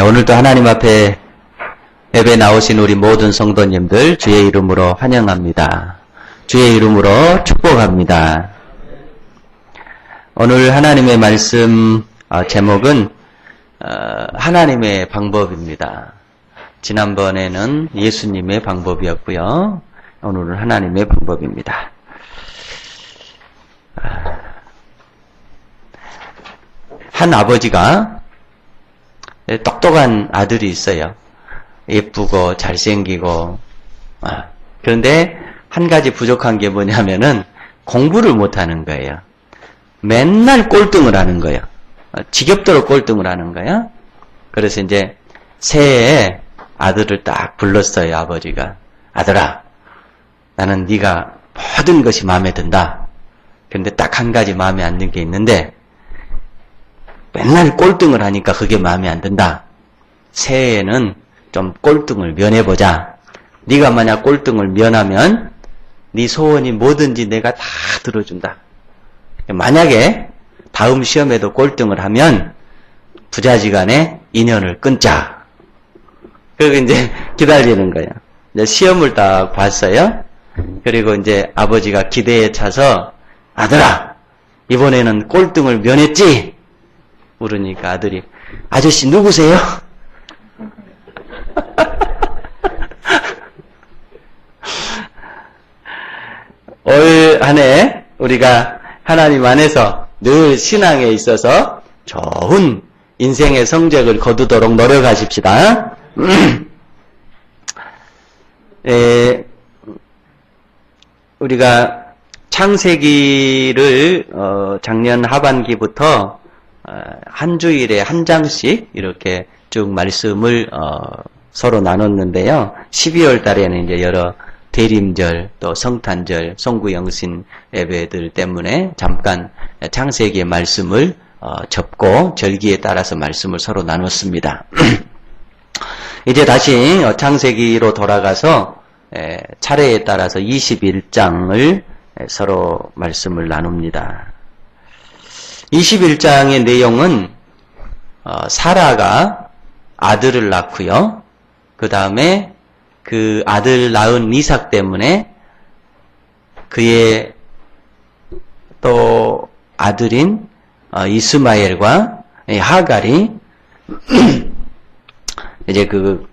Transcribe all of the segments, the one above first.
오늘도 하나님 앞에 예배 나오신 우리 모든 성도님들 주의 이름으로 환영합니다. 주의 이름으로 축복합니다. 오늘 하나님의 말씀 제목은 하나님의 방법입니다. 지난번에는 예수님의 방법이었고요. 오늘은 하나님의 방법입니다. 한 아버지가 똑똑한 아들이 있어요. 예쁘고 잘생기고. 그런데 한 가지 부족한 게 뭐냐면은 공부를 못하는 거예요. 맨날 꼴등을 하는 거예요. 지겹도록 꼴등을 하는 거예요. 그래서 이제 새해에 아들을 딱 불렀어요. 아버지가. 아들아, 나는 네가 모든 것이 마음에 든다. 그런데 딱 한 가지 마음에 안 든 게 있는데 맨날 꼴등을 하니까 그게 마음에 안 든다. 새해에는 좀 꼴등을 면해보자. 네가 만약 꼴등을 면하면 네 소원이 뭐든지 내가 다 들어준다. 만약에 다음 시험에도 꼴등을 하면 부자지간에 인연을 끊자. 그리고 이제 기다리는 거예요. 이제 시험을 딱 봤어요. 그리고 이제 아버지가 기대에 차서 아들아, 이번에는 꼴등을 면했지? 물으니까 아들이 아저씨 누구세요? 올 한 해 우리가 하나님 안에서 늘 신앙에 있어서 좋은 인생의 성적을 거두도록 노력하십시다. 우리가 창세기를 작년 하반기부터 한 주일에 한 장씩 이렇게 쭉 말씀을 서로 나눴는데요. 12월 달에는 이제 여러 대림절, 또 성탄절, 송구영신 예배들 때문에 잠깐 창세기의 말씀을 접고 절기에 따라서 말씀을 서로 나눴습니다. 이제 다시 창세기로 돌아가서 차례에 따라서 21장을 서로 말씀을 나눕니다. 21장의 내용은 사라가 아들을 낳고요. 그 다음에 그 아들 낳은 이삭 때문에 그의 또 아들인 이스마엘과 하갈이 이제 그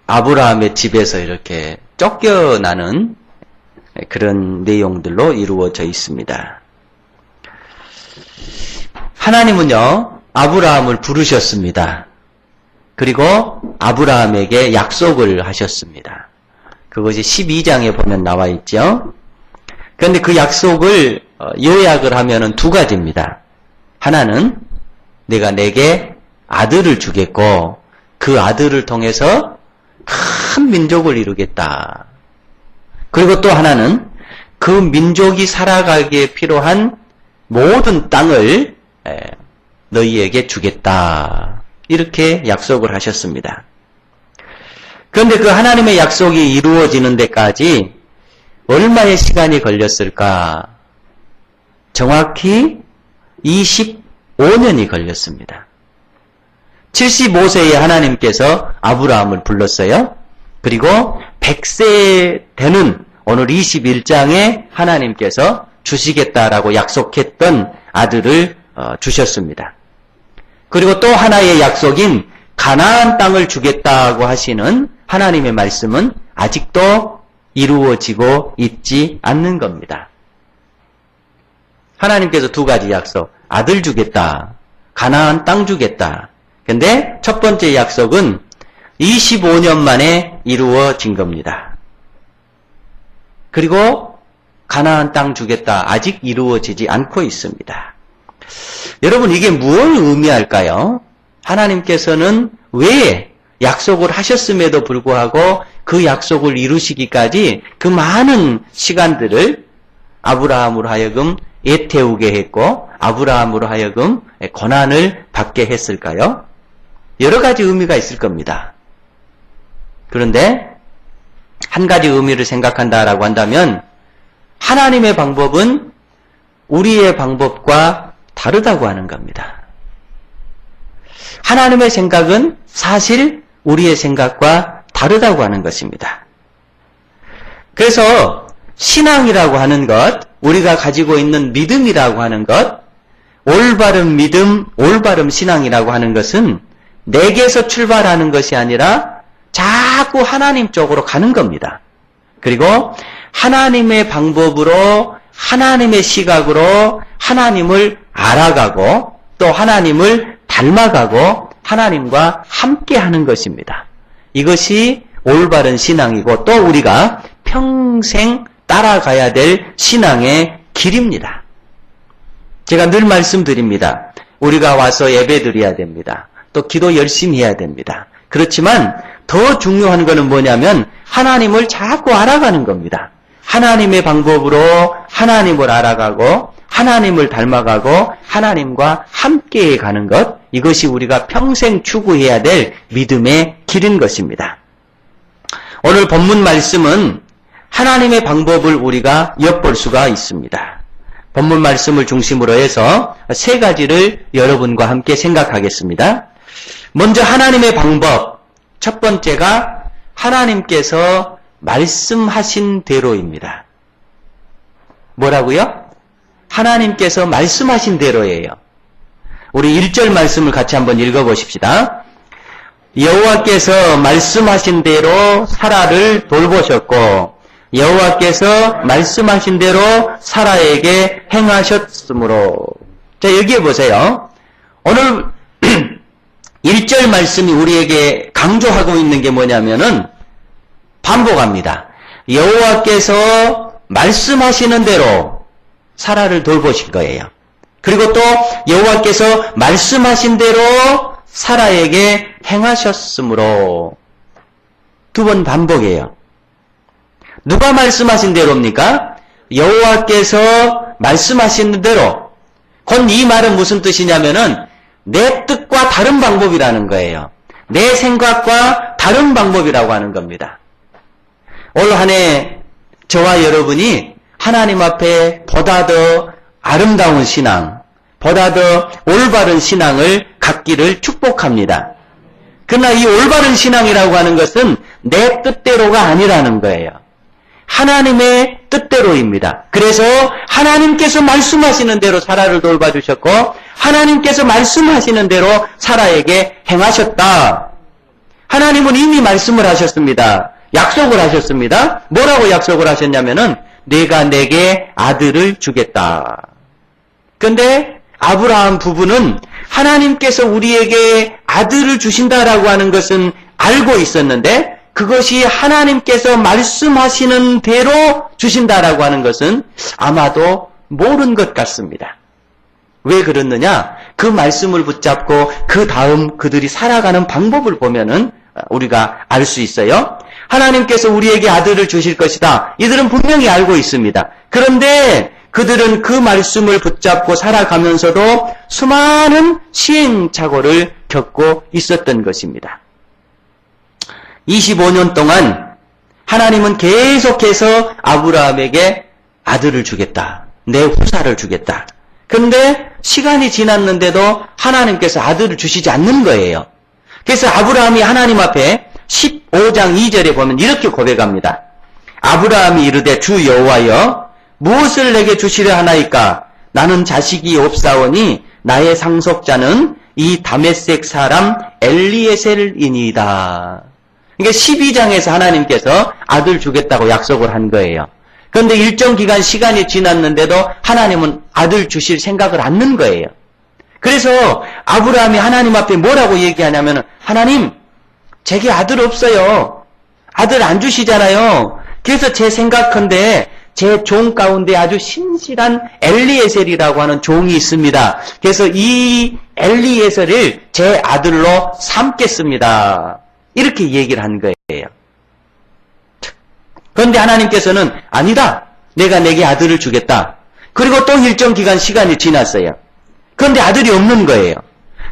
아브라함의 집에서 이렇게 쫓겨나는 그런 내용들로 이루어져 있습니다. 하나님은요, 아브라함을 부르셨습니다. 그리고 아브라함에게 약속을 하셨습니다. 그것이 12장에 보면 나와 있죠. 그런데 그 약속을 요약을 하면은 두 가지입니다. 하나는 내가 내게 아들을 주겠고 그 아들을 통해서 큰 민족을 이루겠다. 그리고 또 하나는 그 민족이 살아가기에 필요한 모든 땅을 너희에게 주겠다. 이렇게 약속을 하셨습니다. 그런데 그 하나님의 약속이 이루어지는 데까지 얼마의 시간이 걸렸을까? 정확히 25년이 걸렸습니다. 75세에 하나님께서 아브라함을 불렀어요. 그리고 100세 되는 오늘 21장에 하나님께서 주시겠다라고 약속했던 아들을 주셨습니다. 그리고 또 하나의 약속인 가나안 땅을 주겠다고 하시는 하나님의 말씀은 아직도 이루어지고 있지 않는 겁니다. 하나님께서 두 가지 약속, 아들 주겠다, 가나안 땅 주겠다. 근데 첫 번째 약속은 25년 만에 이루어진 겁니다. 그리고 가나안 땅 주겠다, 아직 이루어지지 않고 있습니다. 여러분, 이게 무엇을 의미할까요? 하나님께서는 왜 약속을 하셨음에도 불구하고 그 약속을 이루시기까지 그 많은 시간들을 아브라함으로 하여금 애태우게 했고 아브라함으로 하여금 고난을 받게 했을까요? 여러 가지 의미가 있을 겁니다. 그런데 한 가지 의미를 생각한다라고 한다면 하나님의 방법은 우리의 방법과 다르다고 하는 겁니다. 하나님의 생각은 사실 우리의 생각과 다르다고 하는 것입니다. 그래서 신앙이라고 하는 것, 우리가 가지고 있는 믿음이라고 하는 것, 올바른 믿음, 올바른 신앙이라고 하는 것은 내게서 출발하는 것이 아니라 자꾸 하나님 쪽으로 가는 겁니다. 그리고 하나님의 방법으로, 하나님의 시각으로 하나님을 알아가고 또 하나님을 닮아가고 하나님과 함께 하는 것입니다. 이것이 올바른 신앙이고 또 우리가 평생 따라가야 될 신앙의 길입니다. 제가 늘 말씀드립니다. 우리가 와서 예배드려야 됩니다. 또 기도 열심히 해야 됩니다. 그렇지만 더 중요한 것은 뭐냐면 하나님을 자꾸 알아가는 겁니다. 하나님의 방법으로 하나님을 알아가고 하나님을 닮아가고 하나님과 함께 가는 것, 이것이 우리가 평생 추구해야 될 믿음의 길인 것입니다. 오늘 본문 말씀은 하나님의 방법을 우리가 엿볼 수가 있습니다. 본문 말씀을 중심으로 해서 세 가지를 여러분과 함께 생각하겠습니다. 먼저 하나님의 방법, 첫 번째가 하나님께서 말씀하신 대로입니다. 뭐라고요? 하나님께서 말씀하신 대로예요. 우리 1절 말씀을 같이 한번 읽어보십시다. 여호와께서 말씀하신 대로 사라를 돌보셨고 여호와께서 말씀하신 대로 사라에게 행하셨으므로. 자, 여기에 보세요. 오늘 1절 말씀이 우리에게 강조하고 있는 게 뭐냐면은 반복합니다. 여호와께서 말씀하시는 대로 사라를 돌보실 거예요. 그리고 또 여호와께서 말씀하신 대로 사라에게 행하셨으므로. 두 번 반복해요. 누가 말씀하신 대로입니까? 여호와께서 말씀하신 대로. 곧 이 말은 무슨 뜻이냐면은 내 뜻과 다른 방법이라는 거예요. 내 생각과 다른 방법이라고 하는 겁니다. 올 한 해 저와 여러분이 하나님 앞에 보다 더 아름다운 신앙, 보다 더 올바른 신앙을 갖기를 축복합니다. 그러나 이 올바른 신앙이라고 하는 것은 내 뜻대로가 아니라는 거예요. 하나님의 뜻대로입니다. 그래서 하나님께서 말씀하시는 대로 사라를 돌봐주셨고 하나님께서 말씀하시는 대로 사라에게 행하셨다. 하나님은 이미 말씀을 하셨습니다. 약속을 하셨습니다. 뭐라고 약속을 하셨냐면은 내가 내게 아들을 주겠다. 그런데 아브라함 부부는 하나님께서 우리에게 아들을 주신다라고 하는 것은 알고 있었는데 그것이 하나님께서 말씀하시는 대로 주신다라고 하는 것은 아마도 모른 것 같습니다. 왜 그렇느냐? 그 말씀을 붙잡고 그 다음 그들이 살아가는 방법을 보면은 우리가 알 수 있어요. 하나님께서 우리에게 아들을 주실 것이다. 이들은 분명히 알고 있습니다. 그런데 그들은 그 말씀을 붙잡고 살아가면서도 수많은 시행착오를 겪고 있었던 것입니다. 25년 동안 하나님은 계속해서 아브라함에게 아들을 주겠다. 내 후사를 주겠다. 그런데 시간이 지났는데도 하나님께서 아들을 주시지 않는 거예요. 그래서 아브라함이 하나님 앞에 15장 2절에 보면 이렇게 고백합니다. 아브라함이 이르되 주 여호와여 무엇을 내게 주시려 하나이까? 나는 자식이 없사오니 나의 상속자는 이 다메섹 사람 엘리에셀이니이다. 그러니까 12장에서 하나님께서 아들 주겠다고 약속을 한 거예요. 그런데 일정 기간 시간이 지났는데도 하나님은 아들 주실 생각을 않는 거예요. 그래서 아브라함이 하나님 앞에 뭐라고 얘기하냐면 하나님 제게 아들 없어요. 아들 안 주시잖아요. 그래서 제 생각컨대 제 종 가운데 아주 신실한 엘리에셀이라고 하는 종이 있습니다. 그래서 이 엘리에셀을 제 아들로 삼겠습니다. 이렇게 얘기를 한 거예요. 그런데 하나님께서는 아니다. 내가 내게 아들을 주겠다. 그리고 또 일정 기간 시간이 지났어요. 그런데 아들이 없는 거예요.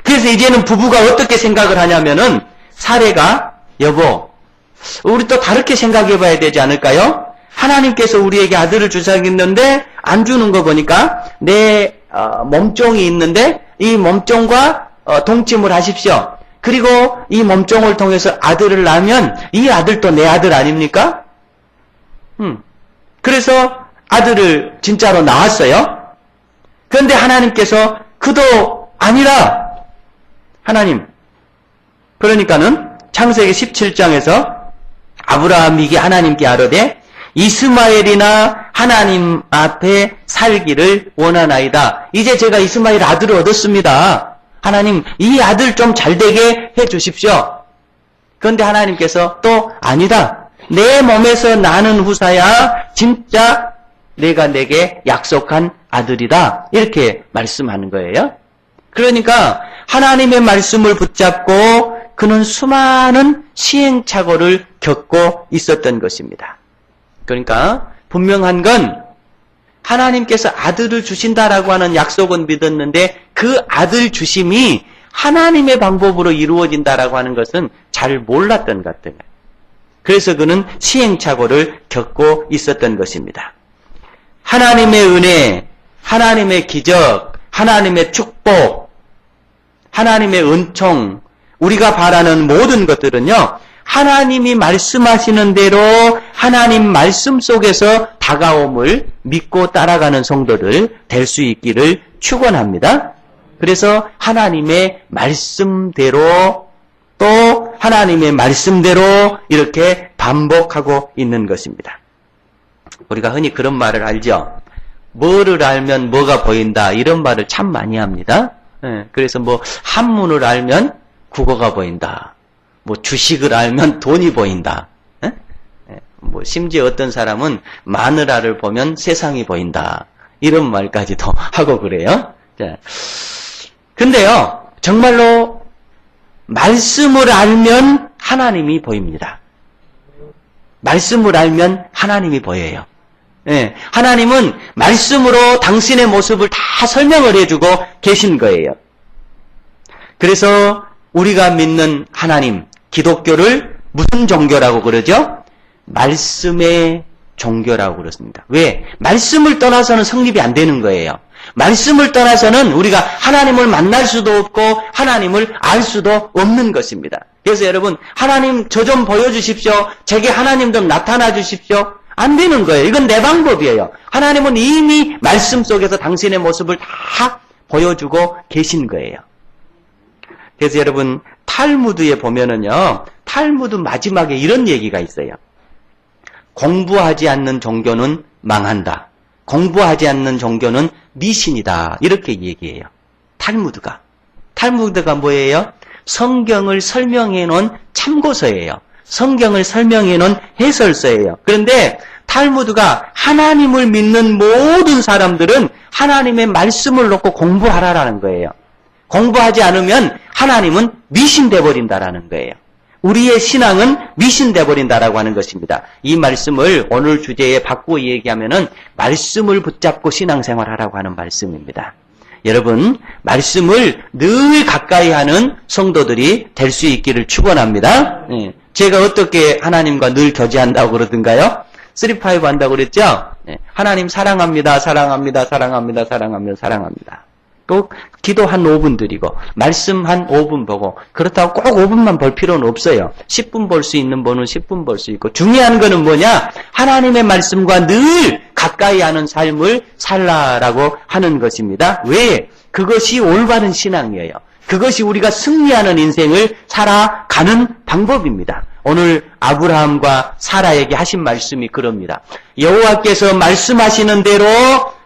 그래서 이제는 부부가 어떻게 생각을 하냐면은 사례가 여보 우리 또 다르게 생각해 봐야 되지 않을까요? 하나님께서 우리에게 아들을 주사겠는데 안 주는 거 보니까 내 몸종이 있는데 이 몸종과 동침을 하십시오. 그리고 이 몸종을 통해서 아들을 낳으면 이 아들도 내 아들 아닙니까? 그래서 아들을 진짜로 낳았어요. 그런데 하나님께서 그도 아니라 하나님, 그러니까는 창세기 17장에서 아브라함에게 하나님께 아뢰되 이스마엘이나 하나님 앞에 살기를 원하나이다. 이제 제가 이스마엘 아들을 얻었습니다. 하나님, 이 아들 좀 잘되게 해 주십시오. 그런데 하나님께서 또 아니다. 내 몸에서 나는 후사야 진짜 내가 내게 약속한 아들이다. 이렇게 말씀하는 거예요. 그러니까 하나님의 말씀을 붙잡고 그는 수많은 시행착오를 겪고 있었던 것입니다. 그러니까 분명한 건 하나님께서 아들을 주신다라고 하는 약속은 믿었는데 그 아들 주심이 하나님의 방법으로 이루어진다라고 하는 것은 잘 몰랐던 것 같아요. 그래서 그는 시행착오를 겪고 있었던 것입니다. 하나님의 은혜, 하나님의 기적, 하나님의 축복, 하나님의 은총, 우리가 바라는 모든 것들은요, 하나님이 말씀하시는 대로 하나님 말씀 속에서 다가옴을 믿고 따라가는 성도들 될 수 있기를 축원합니다. 그래서 하나님의 말씀대로 또 하나님의 말씀대로 이렇게 반복하고 있는 것입니다. 우리가 흔히 그런 말을 알죠. 뭐를 알면 뭐가 보인다 이런 말을 참 많이 합니다. 그래서 뭐 한문을 알면 국어가 보인다. 뭐 주식을 알면 돈이 보인다. 뭐 심지어 어떤 사람은 마누라를 보면 세상이 보인다. 이런 말까지도 하고 그래요. 자, 근데요, 정말로 말씀을 알면 하나님이 보입니다. 말씀을 알면 하나님이 보여요. 하나님은 말씀으로 당신의 모습을 다 설명을 해주고 계신 거예요. 그래서 우리가 믿는 하나님, 기독교를 무슨 종교라고 그러죠? 말씀의 종교라고 그렇습니다. 왜? 말씀을 떠나서는 성립이 안 되는 거예요. 말씀을 떠나서는 우리가 하나님을 만날 수도 없고 하나님을 알 수도 없는 것입니다. 그래서 여러분, 하나님 저 좀 보여주십시오. 제게 하나님 좀 나타나 주십시오. 안 되는 거예요. 이건 내 방법이에요. 하나님은 이미 말씀 속에서 당신의 모습을 다 보여주고 계신 거예요. 그래서 여러분, 탈무드에 보면은요, 탈무드 마지막에 이런 얘기가 있어요. 공부하지 않는 종교는 망한다. 공부하지 않는 종교는 미신이다. 이렇게 얘기해요. 탈무드가. 탈무드가 뭐예요? 성경을 설명해 놓은 참고서예요. 성경을 설명해 놓은 해설서예요. 그런데 탈무드가 하나님을 믿는 모든 사람들은 하나님의 말씀을 놓고 공부하라라는 거예요. 공부하지 않으면 하나님은 미신돼 버린다라는 거예요. 우리의 신앙은 미신돼 버린다라고 하는 것입니다. 이 말씀을 오늘 주제에 바꾸어 얘기하면은 말씀을 붙잡고 신앙생활하라고 하는 말씀입니다. 여러분, 말씀을 늘 가까이 하는 성도들이 될 수 있기를 축원합니다. 제가 어떻게 하나님과 늘 교제한다고 그러던가요? 3-5 한다고 그랬죠? 하나님 사랑합니다, 사랑합니다, 사랑합니다, 사랑합니다, 사랑합니다. 또 기도 한 5분 드리고 말씀 한 5분 보고 그렇다고 꼭 5분만 볼 필요는 없어요. 10분 볼 수 있는 분은 10분 볼 수 있고 중요한 거는 뭐냐? 하나님의 말씀과 늘 가까이 하는 삶을 살라라고 하는 것입니다. 왜? 그것이 올바른 신앙이에요. 그것이 우리가 승리하는 인생을 살아가는 방법입니다. 오늘 아브라함과 사라에게 하신 말씀이 그럽니다. 여호와께서 말씀하시는 대로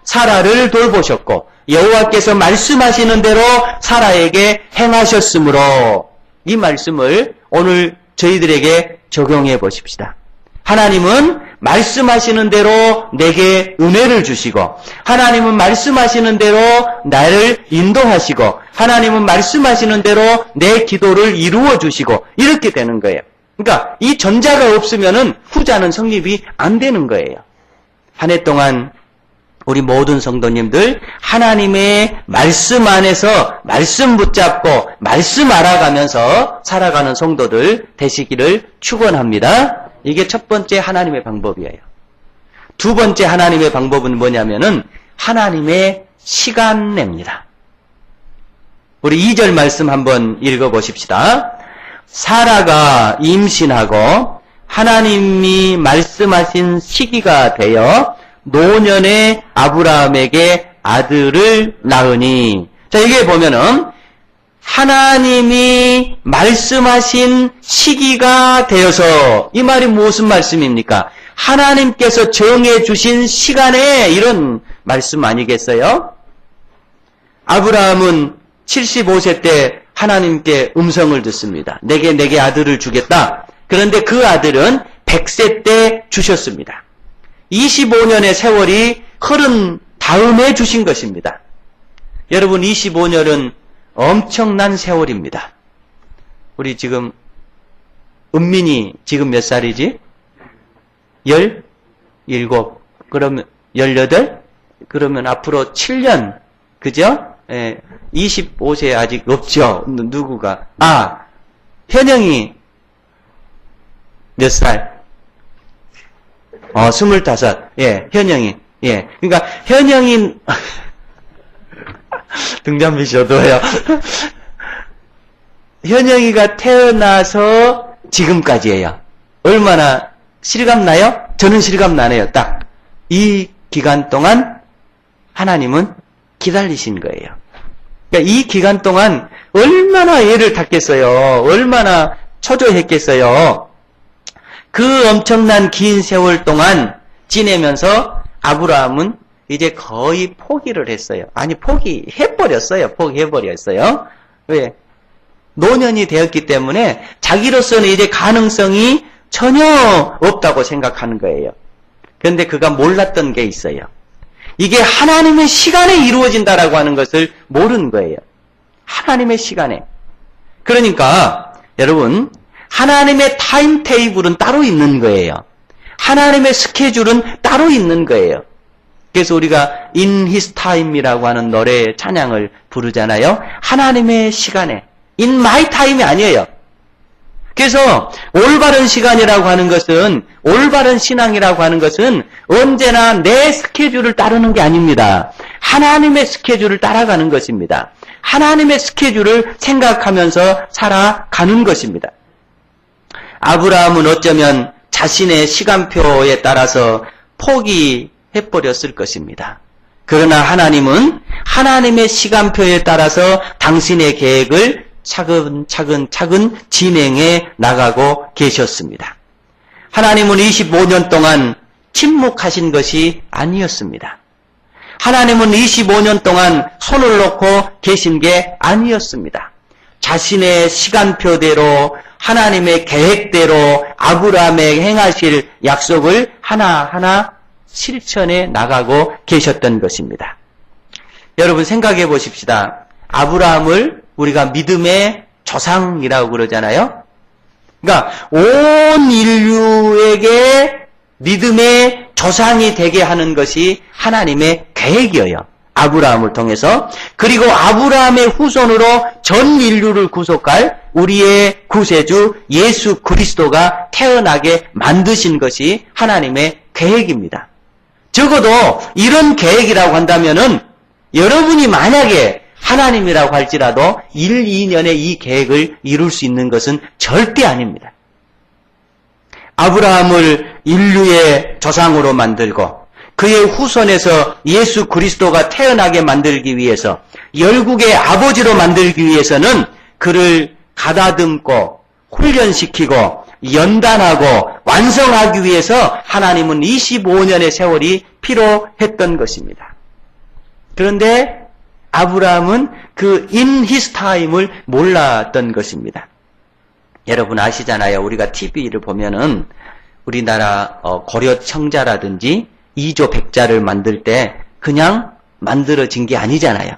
사라를 돌보셨고 여호와께서 말씀하시는 대로 사라에게 행하셨으므로 이 말씀을 오늘 저희들에게 적용해 보십시다. 하나님은 말씀하시는 대로 내게 은혜를 주시고 하나님은 말씀하시는 대로 나를 인도하시고 하나님은 말씀하시는 대로 내 기도를 이루어 주시고 이렇게 되는 거예요. 그러니까 이 전자가 없으면은 후자는 성립이 안 되는 거예요. 한 해 동안 우리 모든 성도님들 하나님의 말씀 안에서 말씀 붙잡고 말씀 알아가면서 살아가는 성도들 되시기를 축원합니다. 이게 첫 번째 하나님의 방법이에요. 두 번째 하나님의 방법은 뭐냐면은 하나님의 시간 냅니다. 우리 2절 말씀 한번 읽어보십시다. 사라가 임신하고 하나님이 말씀하신 시기가 되어 노년에 아브라함에게 아들을 낳으니. 자, 여기에 보면은 하나님이 말씀하신 시기가 되어서, 이 말이 무슨 말씀입니까? 하나님께서 정해 주신 시간에 이런 말씀 아니겠어요? 아브라함은 75세 때 하나님께 음성을 듣습니다. 내게 아들을 주겠다. 그런데 그 아들은 100세 때 주셨습니다. 25년의 세월이 흐른 다음에 주신 것입니다. 여러분, 25년은 엄청난 세월입니다. 우리 지금 은민이 지금 몇 살이지? 17? 그러면 18? 그러면 앞으로 7년, 그죠? 25세 아직 없죠? 누구가? 현영이 몇 살? 25. 예, 현영이. 예. 그러니까 현영이 등잔빛이어도요. 현영이가 태어나서 지금까지예요. 얼마나 실감나요? 저는 실감나네요. 딱 이 기간 동안 하나님은 기다리신 거예요. 그러니까 이 기간 동안 얼마나 애를 탔겠어요. 얼마나 초조했겠어요. 그 엄청난 긴 세월 동안 지내면서 아브라함은 이제 거의 포기를 했어요. 아니, 포기해버렸어요. 왜? 노년이 되었기 때문에 자기로서는 이제 가능성이 전혀 없다고 생각하는 거예요. 그런데 그가 몰랐던 게 있어요. 이게 하나님의 시간에 이루어진다라고 하는 것을 모르는 거예요. 하나님의 시간에. 그러니까 여러분, 하나님의 타임 테이블은 따로 있는 거예요. 하나님의 스케줄은 따로 있는 거예요. 그래서 우리가 In His Time이라고 하는 노래 찬양을 부르잖아요. 하나님의 시간에. In my time이 아니에요. 그래서 올바른 시간이라고 하는 것은, 올바른 신앙이라고 하는 것은 언제나 내 스케줄을 따르는 게 아닙니다. 하나님의 스케줄을 따라가는 것입니다. 하나님의 스케줄을 생각하면서 살아가는 것입니다. 아브라함은 어쩌면 자신의 시간표에 따라서 포기해버렸을 것입니다. 그러나 하나님은 하나님의 시간표에 따라서 당신의 계획을 차근차근 진행해 나가고 계셨습니다. 하나님은 25년 동안 침묵하신 것이 아니었습니다. 하나님은 25년 동안 손을 놓고 계신 게 아니었습니다. 자신의 시간표대로 하나님의 계획대로 아브라함에 행하실 약속을 하나하나 실천해 나가고 계셨던 것입니다. 여러분 생각해 보십시다. 아브라함을 우리가 믿음의 조상이라고 그러잖아요. 그러니까 온 인류에게 믿음의 조상이 되게 하는 것이 하나님의 계획이에요. 아브라함을 통해서. 그리고 아브라함의 후손으로 전 인류를 구속할 우리의 구세주 예수 그리스도가 태어나게 만드신 것이 하나님의 계획입니다. 적어도 이런 계획이라고 한다면은 여러분이 만약에 하나님이라고 할지라도 1, 2년에 이 계획을 이룰 수 있는 것은 절대 아닙니다. 아브라함을 인류의 조상으로 만들고 그의 후손에서 예수 그리스도가 태어나게 만들기 위해서, 열국의 아버지로 만들기 위해서는 그를 가다듬고 훈련시키고 연단하고 완성하기 위해서 하나님은 25년의 세월이 필요했던 것입니다. 그런데 아브라함은 그 in his time을 몰랐던 것입니다. 여러분 아시잖아요. 우리가 TV를 보면은 우리나라 고려 청자라든지 이조 백자를 만들 때 그냥 만들어진 게 아니잖아요.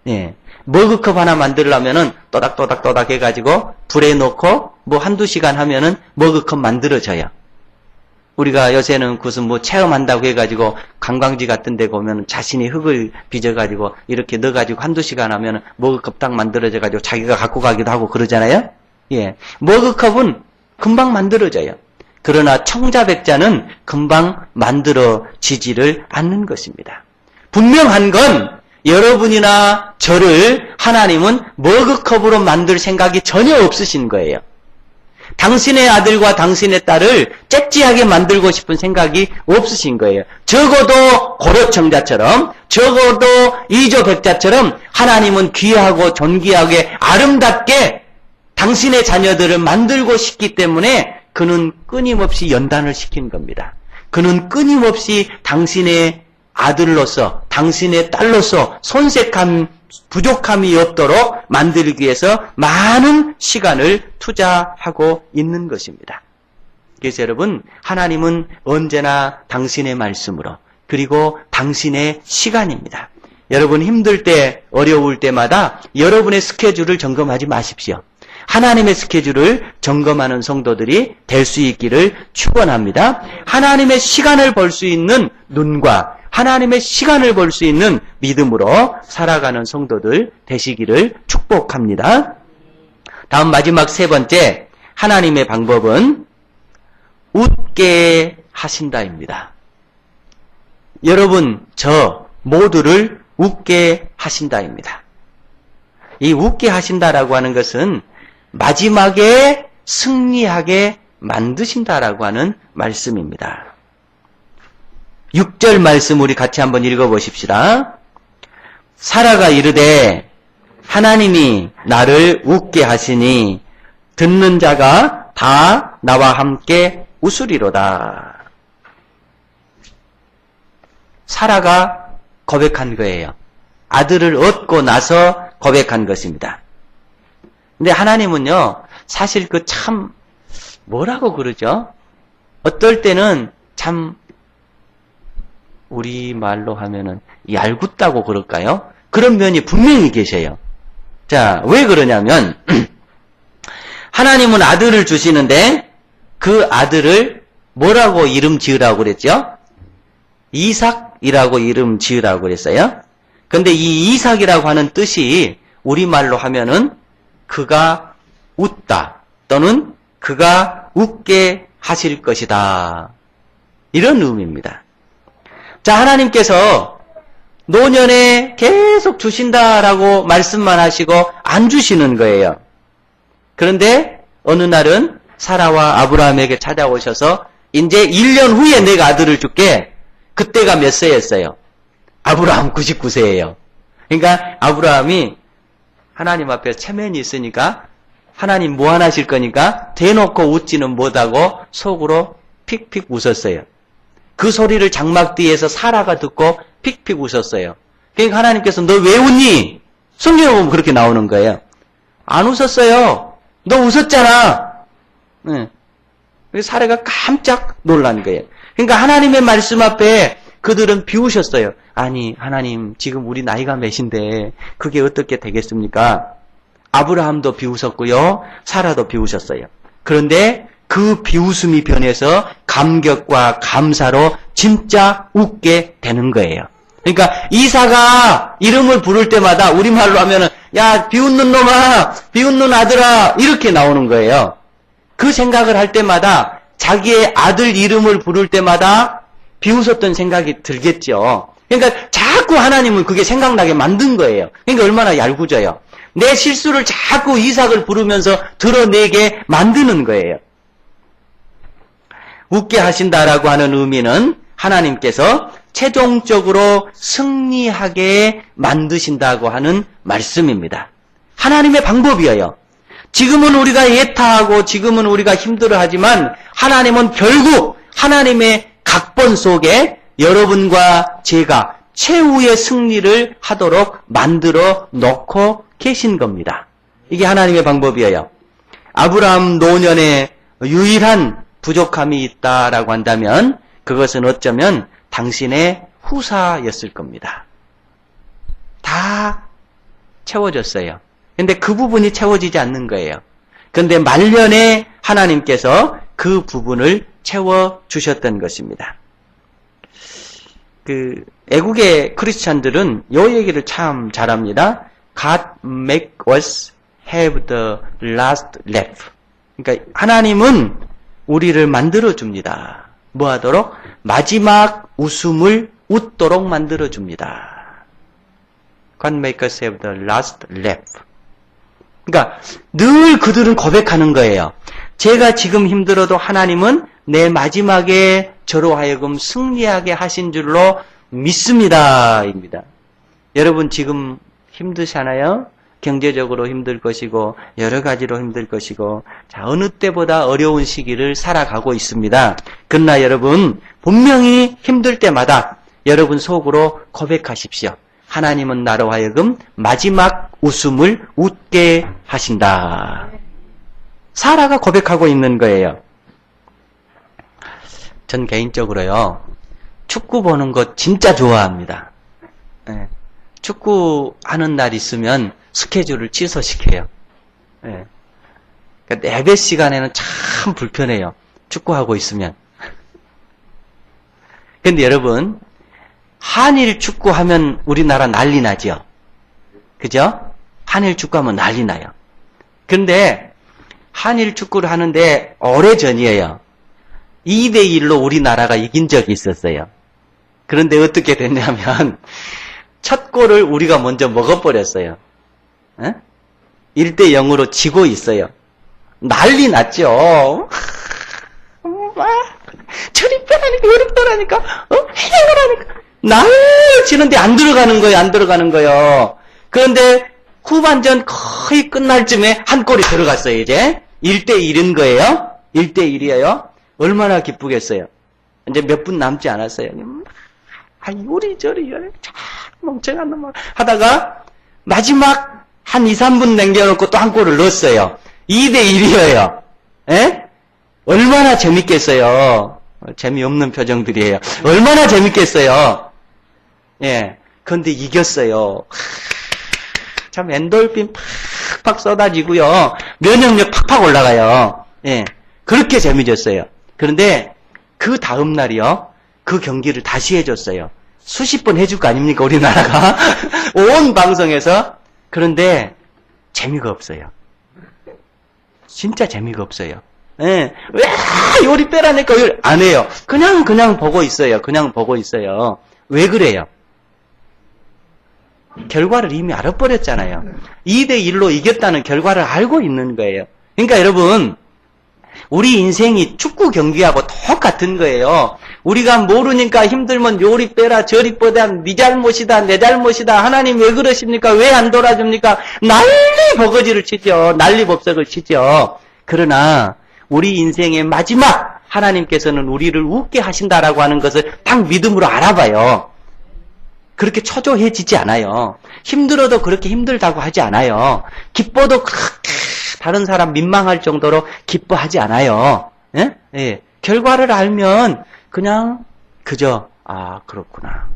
예. 머그컵 하나 만들려면은 또닥또닥 해가지고 불에 놓고 뭐 한두 시간 하면은 머그컵 만들어져요. 우리가 요새는 무슨 체험한다고 해가지고 관광지 같은 데 보면 자신이 흙을 빚어가지고 이렇게 넣어가지고 한두 시간 하면은 머그컵 딱 만들어져가지고 자기가 갖고 가기도 하고 그러잖아요. 예. 머그컵은 금방 만들어져요. 그러나 청자백자는 금방 만들어지지를 않는 것입니다. 분명한 건 여러분이나 저를 하나님은 머그컵으로 만들 생각이 전혀 없으신 거예요. 당신의 아들과 당신의 딸을 째찌하게 만들고 싶은 생각이 없으신 거예요. 적어도 고려청자처럼, 적어도 이조백자처럼 하나님은 귀하고 존귀하게 아름답게 당신의 자녀들을 만들고 싶기 때문에 그는 끊임없이 연단을 시킨 겁니다. 그는 끊임없이 당신의 아들로서, 당신의 딸로서 손색함, 부족함이 없도록 만들기 위해서 많은 시간을 투자하고 있는 것입니다. 그래서 여러분, 하나님은 언제나 당신의 말씀으로, 그리고 당신의 시간입니다. 여러분 힘들 때, 어려울 때마다 여러분의 스케줄을 점검하지 마십시오. 하나님의 스케줄을 점검하는 성도들이 될 수 있기를 축원합니다. 하나님의 시간을 볼 수 있는 눈과 하나님의 시간을 볼 수 있는 믿음으로 살아가는 성도들 되시기를 축복합니다. 다음 마지막 세 번째, 하나님의 방법은 웃게 하신다입니다. 여러분, 저 모두를 웃게 하신다입니다. 이 웃게 하신다라고 하는 것은 마지막에 승리하게 만드신다라고 하는 말씀입니다. 6절 말씀 우리 같이 한번 읽어보십시다. 사라가 이르되 하나님이 나를 웃게 하시니 듣는 자가 다 나와 함께 웃으리로다. 사라가 고백한 거예요. 아들을 얻고 나서 고백한 것입니다. 근데 하나님은요, 사실 그 참, 뭐라고 그러죠? 어떨 때는 참, 우리말로 하면은, 얄궂다고 그럴까요? 그런 면이 분명히 계셔요. 자, 왜 그러냐면, 하나님은 아들을 주시는데, 그 아들을 뭐라고 이름 지으라고 그랬죠? 이삭이라고 이름 지으라고 그랬어요. 근데 이 이삭이라고 하는 뜻이, 우리말로 하면은, 그가 웃다 또는 그가 웃게 하실 것이다. 이런 의미입니다. 자, 하나님께서 노년에 계속 주신다라고 말씀만 하시고 안 주시는 거예요. 그런데 어느 날은 사라와 아브라함에게 찾아오셔서 이제 1년 후에 내가 아들을 줄게. 그때가 몇 세였어요? 아브라함 99세예요. 그러니까 아브라함이 하나님 앞에 체면이 있으니까 하나님 뭐 하나 하실 거니까 대놓고 웃지는 못하고 속으로 픽픽 웃었어요. 그 소리를 장막 뒤에서 사라가 듣고 픽픽 웃었어요. 그러니까 하나님께서 너 왜 웃니? 성경에 보면 그렇게 나오는 거예요. 안 웃었어요. 너 웃었잖아. 네. 사라가 깜짝 놀란 거예요. 그러니까 하나님의 말씀 앞에 그들은 비웃었어요. 아니, 하나님, 지금 우리 나이가 몇인데 그게 어떻게 되겠습니까? 아브라함도 비웃었고요. 사라도 비웃었어요. 그런데 그 비웃음이 변해서 감격과 감사로 진짜 웃게 되는 거예요. 그러니까 이사가 이름을 부를 때마다 우리말로 하면은 야, 비웃는 놈아, 비웃는 아들아 이렇게 나오는 거예요. 그 생각을 할 때마다 자기의 아들 이름을 부를 때마다 비웃었던 생각이 들겠죠. 그러니까 자꾸 하나님은 그게 생각나게 만든 거예요. 그러니까 얼마나 얄궂어요. 내 실수를 자꾸 이삭을 부르면서 드러내게 만드는 거예요. 웃게 하신다라고 하는 의미는 하나님께서 최종적으로 승리하게 만드신다고 하는 말씀입니다. 하나님의 방법이에요. 지금은 우리가 애타하고 지금은 우리가 힘들어하지만 하나님은 결국 하나님의 각본 속에 여러분과 제가 최후의 승리를 하도록 만들어 놓고 계신 겁니다. 이게 하나님의 방법이에요. 아브라함 노년에 유일한 부족함이 있다라고 한다면 그것은 어쩌면 당신의 후사였을 겁니다. 다 채워졌어요. 근데 그 부분이 채워지지 않는 거예요. 그런데 말년에 하나님께서 그 부분을 채워주셨던 것입니다. 애국의 크리스찬들은 이 얘기를 참 잘합니다. God make us have the last laugh. 그러니까 하나님은 우리를 만들어줍니다. 뭐 하도록? 마지막 웃음을 웃도록 만들어줍니다. God make us have the last laugh. 그러니까 늘 그들은 고백하는 거예요. 제가 지금 힘들어도 하나님은 내 마지막에 저로 하여금 승리하게 하신 줄로 믿습니다. 입니다. 여러분 지금 힘드시나요? 경제적으로 힘들 것이고 여러 가지로 힘들 것이고 자 어느 때보다 어려운 시기를 살아가고 있습니다. 그러나 여러분 분명히 힘들 때마다 여러분 속으로 고백하십시오. 하나님은 나로 하여금 마지막 웃음을 웃게 하신다. 사라가 고백하고 있는 거예요. 전 개인적으로요. 축구 보는 거 진짜 좋아합니다. 네. 축구하는 날 있으면 스케줄을 취소시켜요. 네. 그러니까 예배 시간에는 참 불편해요. 축구하고 있으면. 근데 여러분 한일 축구하면 우리나라 난리 나죠? 그죠? 한일 축구하면 난리 나요. 근데 한일 축구를 하는데 오래전이에요. 2대1로 우리나라가 이긴 적이 있었어요. 그런데 어떻게 됐냐면 첫 골을 우리가 먼저 먹어버렸어요. 1대0으로 지고 있어요. 난리 났죠. 저리 빼라니까 요리 빼라니까 해결을 하니까 난리 치는데 안 들어가는 거예요. 안 들어가는 거예요. 그런데 후반전 거의 끝날 쯤에 한 골이 들어갔어요. 이제 1대1인 거예요. 1대1이에요. 얼마나 기쁘겠어요. 이제 몇 분 남지 않았어요. 요리저리 참 멍청한 놈 하다가 마지막 한 2, 3분 남겨놓고 또 한 골을 넣었어요. 2대1이에요. 에? 얼마나 재밌겠어요. 재미없는 표정들이에요. 얼마나 재밌겠어요. 예. 그런데 이겼어요. 참 엔돌핀 팍팍 쏟아지고요. 면역력 팍팍 올라가요. 예. 그렇게 재미졌어요. 그런데 그 다음 날이요. 그 경기를 다시 해줬어요. 수십 번 해줄 거 아닙니까, 우리나라가? 온 방송에서. 그런데 재미가 없어요. 진짜 재미가 없어요. 예. 왜 요리 빼라니까 안 해요. 그냥 보고 있어요. 그냥 보고 있어요. 왜 그래요? 결과를 이미 알아버렸잖아요. 2대1로 이겼다는 결과를 알고 있는 거예요. 그러니까 여러분 우리 인생이 축구 경기하고 똑같은 거예요. 우리가 모르니까 힘들면 요리 빼라 저리 빼라 네 잘못이다 내 잘못이다 하나님 왜 그러십니까? 왜 안 돌아줍니까? 난리 버거지를 치죠. 난리 법석을 치죠. 그러나 우리 인생의 마지막 하나님께서는 우리를 웃게 하신다라고 하는 것을 딱 믿음으로 알아봐요. 그렇게 초조해지지 않아요. 힘들어도 그렇게 힘들다고 하지 않아요. 기뻐도 그렇게 다른 사람 민망할 정도로 기뻐하지 않아요. 예? 예. 결과를 알면 그냥 그저 그렇구나.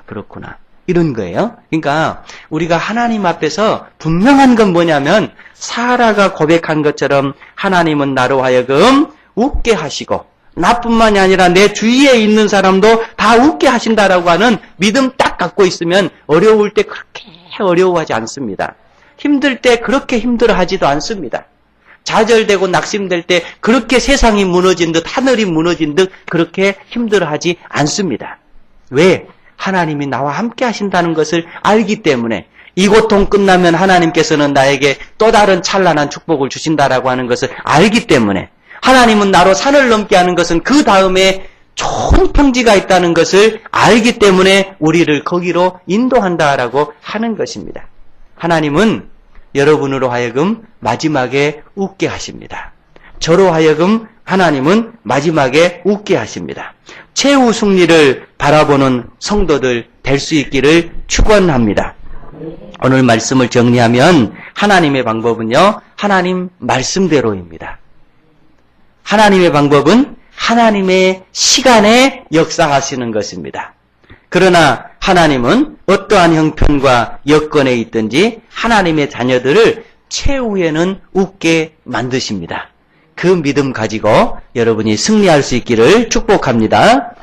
그렇구나. 이런 거예요. 그러니까 우리가 하나님 앞에서 분명한 건 뭐냐면 사라가 고백한 것처럼 하나님은 나로 하여금 웃게 하시고 나뿐만이 아니라 내 주위에 있는 사람도 다 웃게 하신다라고 하는 믿음 딱 갖고 있으면 어려울 때 그렇게 어려워하지 않습니다. 힘들 때 그렇게 힘들어하지도 않습니다. 좌절되고 낙심될 때 그렇게 세상이 무너진 듯 하늘이 무너진 듯 그렇게 힘들어하지 않습니다. 왜? 하나님이 나와 함께 하신다는 것을 알기 때문에 이 고통 끝나면 하나님께서는 나에게 또 다른 찬란한 축복을 주신다라고 하는 것을 알기 때문에 하나님은 나로 산을 넘게 하는 것은 그 다음에 좋은 평지가 있다는 것을 알기 때문에 우리를 거기로 인도한다라고 하는 것입니다. 하나님은 여러분으로 하여금 마지막에 웃게 하십니다. 저로 하여금 하나님은 마지막에 웃게 하십니다. 최후 승리를 바라보는 성도들 될 수 있기를 축원합니다. 오늘 말씀을 정리하면 하나님의 방법은요. 하나님 말씀대로입니다. 하나님의 방법은 하나님의 시간에 역사하시는 것입니다. 그러나 하나님은 어떠한 형편과 여건에 있든지 하나님의 자녀들을 최후에는 웃게 만드십니다. 그 믿음 가지고 여러분이 승리할 수 있기를 축복합니다.